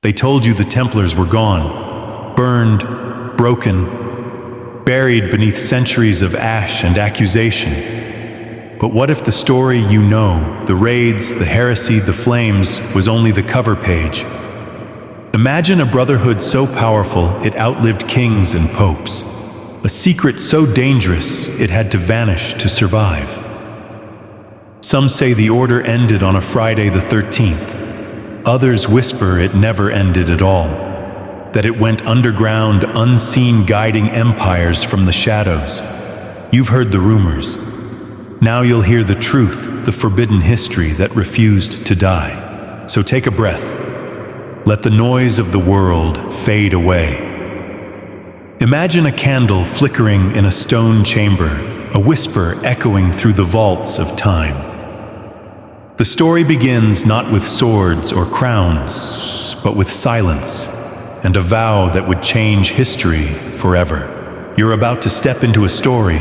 They told you the Templars were gone, burned, broken, buried beneath centuries of ash and accusation. But what if the story you know, the raids, the heresy, the flames, was only the cover page? Imagine a brotherhood so powerful it outlived kings and popes, a secret so dangerous it had to vanish to survive. Some say the order ended on a Friday the 13th. Others whisper it never ended at all, that it went underground, unseen, guiding empires from the shadows. You've heard the rumors. Now you'll hear the truth, the forbidden history that refused to die. So take a breath. Let the noise of the world fade away. Imagine a candle flickering in a stone chamber, a whisper echoing through the vaults of time. The story begins not with swords or crowns, but with silence and a vow that would change history forever. You're about to step into a story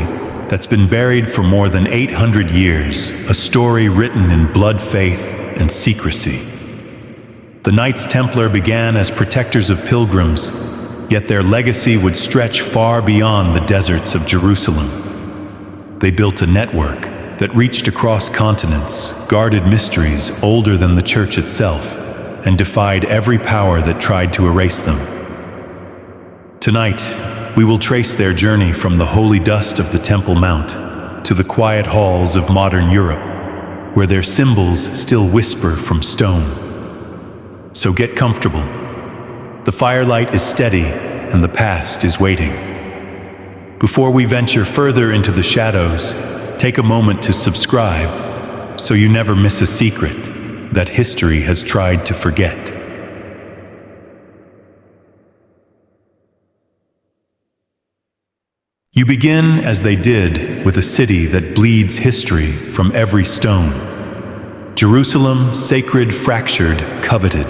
that's been buried for more than 800 years, a story written in blood, faith, and secrecy. The Knights Templar began as protectors of pilgrims, yet their legacy would stretch far beyond the deserts of Jerusalem. They built a network that reached across continents, guarded mysteries older than the church itself, and defied every power that tried to erase them. Tonight, we will trace their journey from the holy dust of the Temple Mount to the quiet halls of modern Europe, where their symbols still whisper from stone. So get comfortable. The firelight is steady, and the past is waiting. Before we venture further into the shadows, take a moment to subscribe so you never miss a secret that history has tried to forget. You begin, as they did, with a city that bleeds history from every stone. Jerusalem, sacred, fractured, coveted.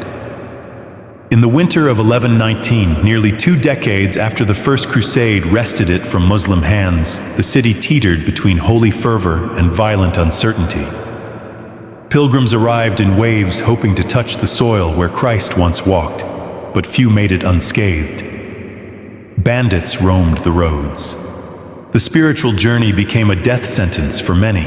In the winter of 1119, nearly 2 decades after the First Crusade wrested it from Muslim hands, the city teetered between holy fervor and violent uncertainty. Pilgrims arrived in waves hoping to touch the soil where Christ once walked, but few made it unscathed. Bandits roamed the roads. The spiritual journey became a death sentence for many.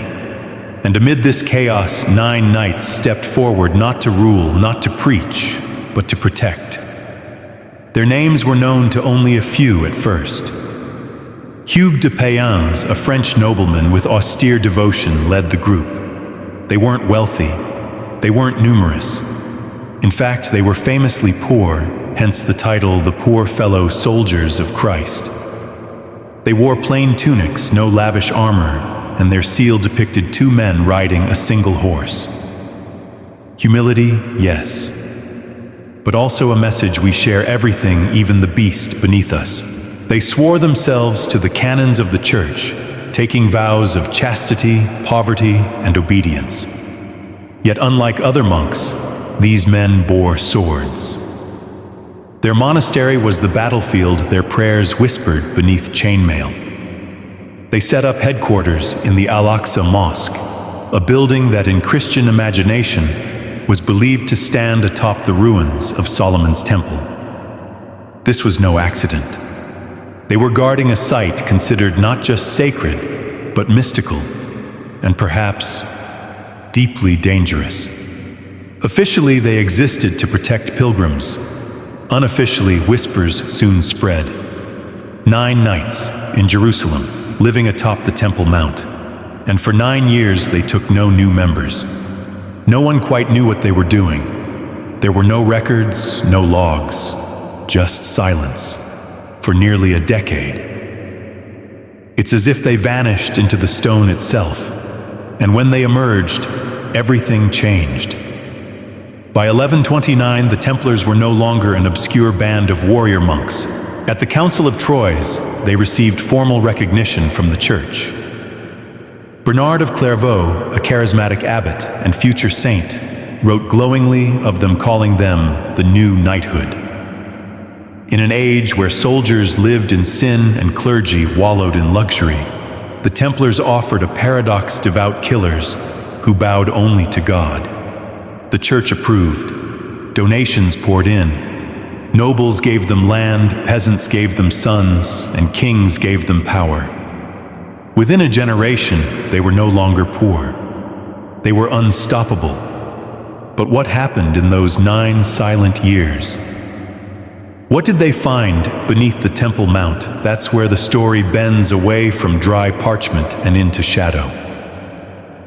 And amid this chaos, 9 knights stepped forward not to rule, not to preach, but to protect. Their names were known to only a few at first. Hugues de Payens, a French nobleman with austere devotion, led the group. They weren't wealthy. They weren't numerous. In fact, they were famously poor, hence the title, the Poor Fellow Soldiers of Christ. They wore plain tunics, no lavish armor, and their seal depicted 2 men riding a single horse. Humility, yes, but also a message: we share everything, even the beast beneath us. They swore themselves to the canons of the church, taking vows of chastity, poverty, and obedience. Yet unlike other monks, these men bore swords. Their monastery was the battlefield their prayers whispered beneath chainmail. They set up headquarters in the Al-Aqsa Mosque, a building that in Christian imagination was believed to stand atop the ruins of Solomon's temple. This was no accident. They were guarding a site considered not just sacred, but mystical, and perhaps deeply dangerous. Officially, they existed to protect pilgrims. Unofficially, whispers soon spread. 9 knights in Jerusalem, living atop the Temple Mount, and for 9 years they took no new members. No one quite knew what they were doing. There were no records, no logs, just silence for nearly a decade. It's as if they vanished into the stone itself, and when they emerged, everything changed. By 1129, the Templars were no longer an obscure band of warrior monks. At the Council of Troyes, they received formal recognition from the church. Bernard of Clairvaux, a charismatic abbot and future saint, wrote glowingly of them, calling them the new knighthood. In an age where soldiers lived in sin and clergy wallowed in luxury, the Templars offered a paradox: devout killers who bowed only to God. The church approved. Donations poured in, Nobles gave them land, peasants gave them sons, and kings gave them power. Within a generation, they were no longer poor. They were unstoppable. But what happened in those 9 silent years? What did they find beneath the Temple Mount? That's where the story bends away from dry parchment and into shadow.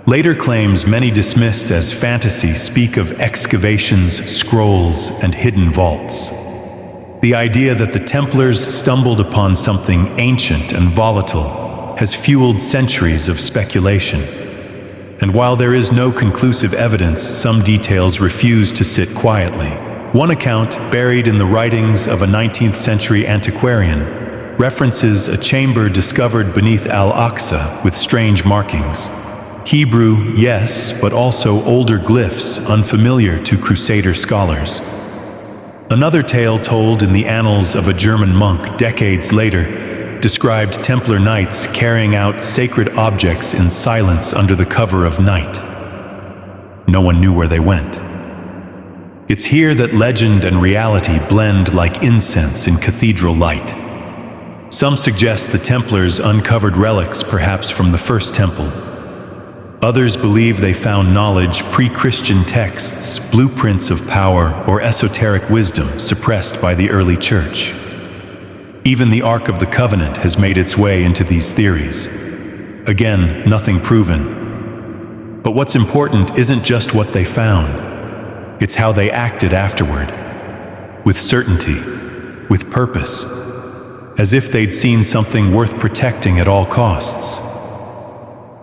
Later claims, many dismissed as fantasy, speak of excavations, scrolls, and hidden vaults. The idea that the Templars stumbled upon something ancient and volatile has fueled centuries of speculation. And while there is no conclusive evidence, some details refuse to sit quietly. One account, buried in the writings of a 19th century antiquarian, references a chamber discovered beneath Al-Aqsa with strange markings. Hebrew, yes, but also older glyphs unfamiliar to Crusader scholars. Another tale told in the annals of a German monk decades later described Templar knights carrying out sacred objects in silence under the cover of night. No one knew where they went. It's here that legend and reality blend like incense in cathedral light. Some suggest the Templars uncovered relics, perhaps from the First Temple. Others believe they found knowledge, pre-Christian texts, blueprints of power, or esoteric wisdom suppressed by the early church. Even the Ark of the Covenant has made its way into these theories. Again, nothing proven. But what's important isn't just what they found. It's how they acted afterward. With certainty, with purpose, as if they'd seen something worth protecting at all costs.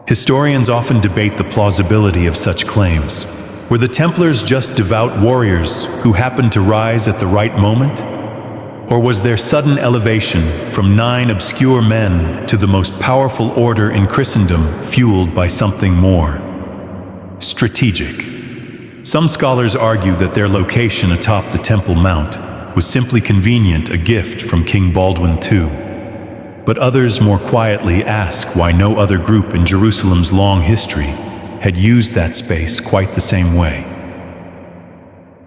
Historians often debate the plausibility of such claims. Were the Templars just devout warriors who happened to rise at the right moment? Or was their sudden elevation from 9 obscure men to the most powerful order in Christendom fueled by something more strategic? Some scholars argue that their location atop the Temple Mount was simply convenient, a gift from King Baldwin II. But others more quietly ask why no other group in Jerusalem's long history had used that space quite the same way.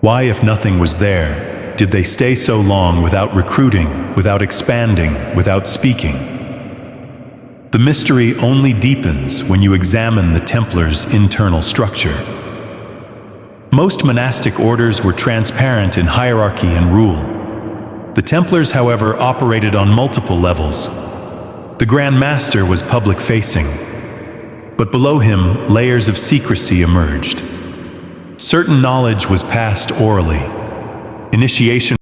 Why, if nothing was there, did they stay so long without recruiting, without expanding, without speaking? The mystery only deepens when you examine the Templars' internal structure. Most monastic orders were transparent in hierarchy and rule. The Templars, however, operated on multiple levels. The Grand Master was public-facing, but below him, layers of secrecy emerged. Certain knowledge was passed orally. Initiation